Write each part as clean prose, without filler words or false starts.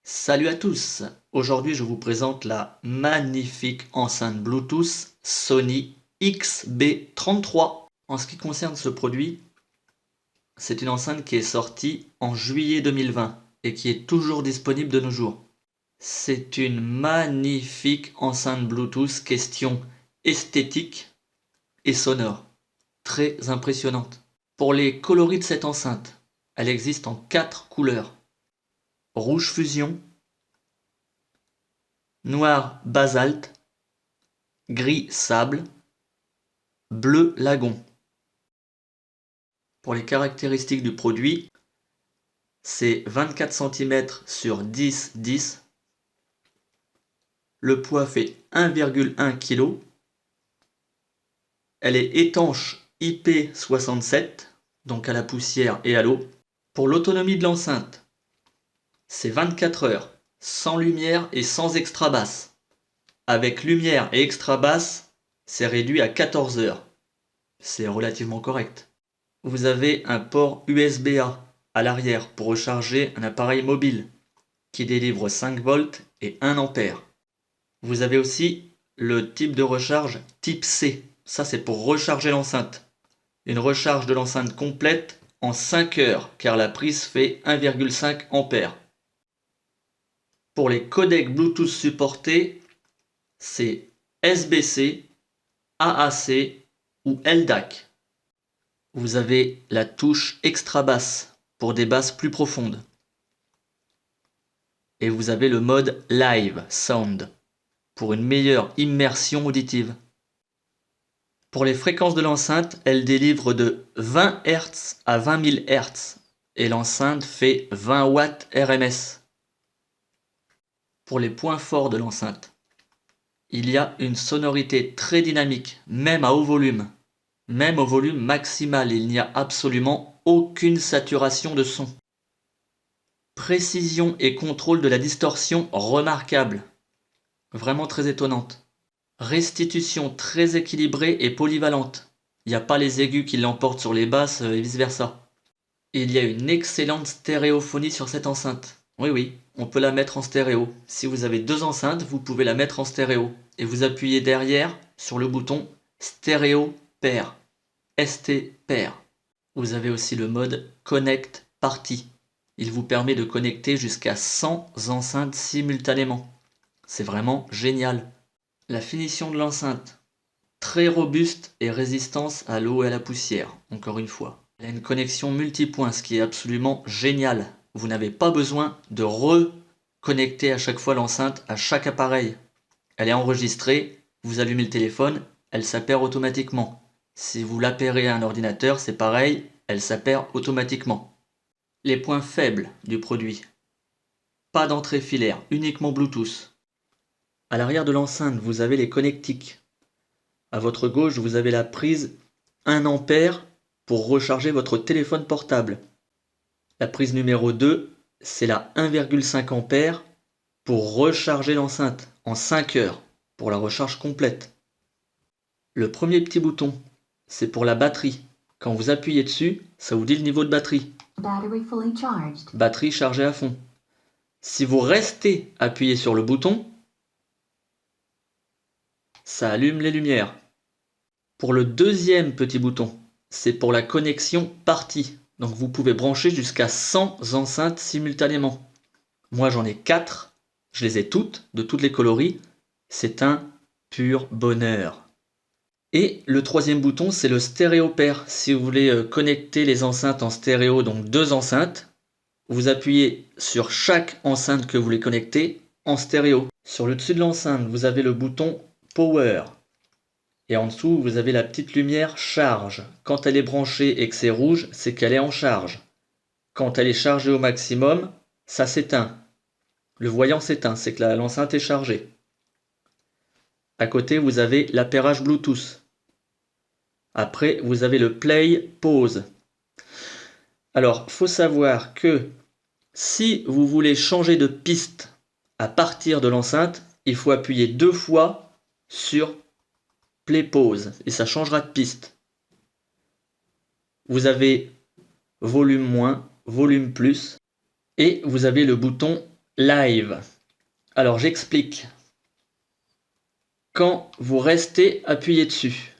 Salut à tous! Aujourd'hui je vous présente la magnifique enceinte Bluetooth Sony XB33. En ce qui concerne ce produit, c'est une enceinte qui est sortie en juillet 2020 et qui est toujours disponible de nos jours. C'est une magnifique enceinte Bluetooth question esthétique et sonore. Très impressionnante. Pour les coloris de cette enceinte, elle existe en 4 couleurs. Rouge fusion, noir basalte, gris sable, bleu lagon. Pour les caractéristiques du produit, c'est 24 cm sur 10-10. Le poids fait 1,1 kg. Elle est étanche IP67, donc à la poussière et à l'eau. Pour l'autonomie de l'enceinte, c'est 24 heures, sans lumière et sans extra basse. Avec lumière et extra basse, c'est réduit à 14 heures. C'est relativement correct. Vous avez un port USB-A à l'arrière pour recharger un appareil mobile qui délivre 5 volts et 1 ampère. Vous avez aussi le type de recharge type C. Ça, c'est pour recharger l'enceinte. Une recharge de l'enceinte complète en 5 heures car la prise fait 1,5 ampère. Pour les codecs Bluetooth supportés, c'est SBC, AAC ou LDAC. Vous avez la touche extra basse pour des basses plus profondes. Et vous avez le mode Live Sound pour une meilleure immersion auditive. Pour les fréquences de l'enceinte, elle délivre de 20 Hz à 20 000 Hz et l'enceinte fait 20 watts RMS. Pour les points forts de l'enceinte, il y a une sonorité très dynamique, même à haut volume. Même au volume maximal, il n'y a absolument aucune saturation de son. Précision et contrôle de la distorsion remarquable. Vraiment très étonnante. Restitution très équilibrée et polyvalente. Il n'y a pas les aigus qui l'emportent sur les basses et vice versa. Il y a une excellente stéréophonie sur cette enceinte. Oui, on peut la mettre en stéréo. Si vous avez 2 enceintes, vous pouvez la mettre en stéréo. Et vous appuyez derrière sur le bouton stéréo pair. ST pair. Vous avez aussi le mode Connect Party. Il vous permet de connecter jusqu'à 100 enceintes simultanément. C'est vraiment génial. La finition de l'enceinte, très robuste et résistance à l'eau et à la poussière, encore une fois. Elle a une connexion multipoint, ce qui est absolument génial. Vous n'avez pas besoin de reconnecter à chaque fois l'enceinte à chaque appareil. Elle est enregistrée, vous allumez le téléphone, elle s'appaire automatiquement. Si vous l'appairez à un ordinateur, c'est pareil, elle s'appaire automatiquement. Les points faibles du produit. Pas d'entrée filaire, uniquement Bluetooth. À l'arrière de l'enceinte, vous avez les connectiques. À votre gauche, vous avez la prise 1 ampère pour recharger votre téléphone portable. La prise numéro 2, c'est la 1,5 ampère pour recharger l'enceinte en 5 heures, pour la recharge complète. Le premier petit bouton, c'est pour la batterie. Quand vous appuyez dessus, ça vous dit le niveau de batterie. Batterie chargée à fond. Si vous restez appuyé sur le bouton, ça allume les lumières. Pour le deuxième petit bouton, c'est pour la connexion partie. Donc vous pouvez brancher jusqu'à 100 enceintes simultanément. Moi j'en ai 4, je les ai toutes, de toutes les coloris. C'est un pur bonheur. Et le troisième bouton, c'est le stéréo pair. Si vous voulez connecter les enceintes en stéréo, donc 2 enceintes, vous appuyez sur chaque enceinte que vous voulez connecter en stéréo. Sur le dessus de l'enceinte, vous avez le bouton Power. Et en dessous, vous avez la petite lumière charge. Quand elle est branchée et que c'est rouge, c'est qu'elle est en charge. Quand elle est chargée au maximum, ça s'éteint. Le voyant s'éteint, c'est que l'enceinte est chargée. À côté, vous avez l'appairage Bluetooth. Après, vous avez le play, pause. Alors, faut savoir que si vous voulez changer de piste à partir de l'enceinte, il faut appuyer 2 fois sur play, pause et ça changera de piste. Vous avez volume moins, volume plus et vous avez le bouton live. Alors, j'explique. Quand vous restez appuyé dessus,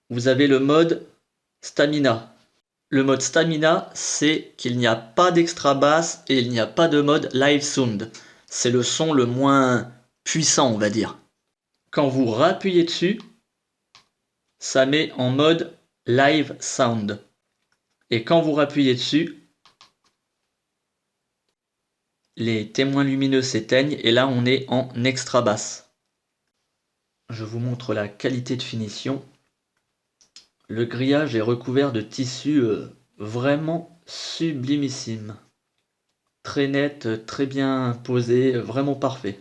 vous avez le mode stamina. Le mode stamina, c'est qu'il n'y a pas d'extra basse et il n'y a pas de mode live sound. C'est le son le moins puissant, on va dire. Quand vous rappuyez dessus, ça met en mode live sound. Et quand vous rappuyez dessus, les témoins lumineux s'éteignent et là on est en extra basse. Je vous montre la qualité de finition. Le grillage est recouvert de tissu vraiment sublimissime. Très net, très bien posé, vraiment parfait.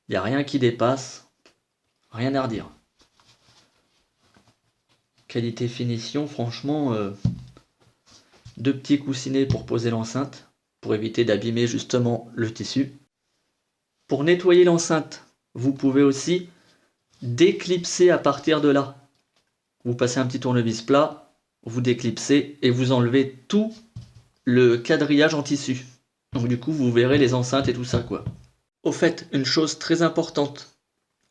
Il n'y a rien qui dépasse, rien à redire. Qualité finition, franchement, 2 petits coussinets pour poser l'enceinte, pour éviter d'abîmer justement le tissu. Pour nettoyer l'enceinte, vous pouvez aussi déclipser à partir de là. Vous passez un petit tournevis plat, vous déclipsez et vous enlevez tout le quadrillage en tissu. Donc du coup, vous verrez les enceintes et tout ça, quoi. Au fait, une chose très importante,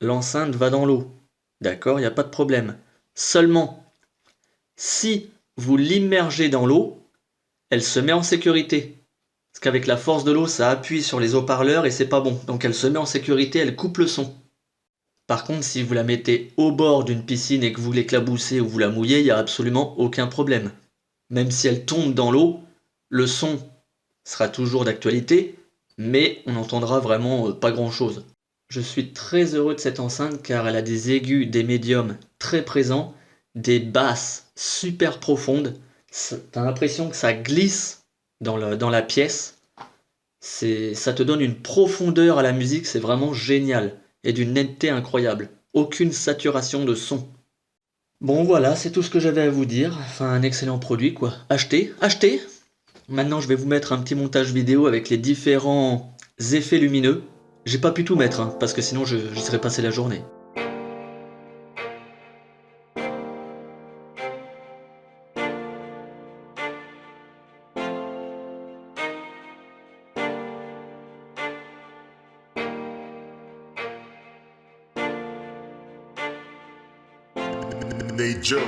l'enceinte va dans l'eau. D'accord, il n'y a pas de problème. Seulement, si vous l'immergez dans l'eau, elle se met en sécurité. Parce qu'avec la force de l'eau, ça appuie sur les haut-parleurs et c'est pas bon. Donc elle se met en sécurité, elle coupe le son. Par contre, si vous la mettez au bord d'une piscine et que vous l'éclaboussez ou vous la mouillez, il n'y a absolument aucun problème. Même si elle tombe dans l'eau, le son sera toujours d'actualité, mais on n'entendra vraiment pas grand-chose. Je suis très heureux de cette enceinte car elle a des aigus, des médiums très présents, des basses super profondes. T'as l'impression que ça glisse dans la pièce. Ça te donne une profondeur à la musique, c'est vraiment génial. Et d'une netteté incroyable. Aucune saturation de son. Bon voilà, c'est tout ce que j'avais à vous dire. Enfin, un excellent produit quoi. Achetez, achetez! Maintenant, je vais vous mettre un petit montage vidéo avec les différents effets lumineux. J'ai pas pu tout mettre, hein, parce que sinon j'y serais passé la journée. Nate Joe.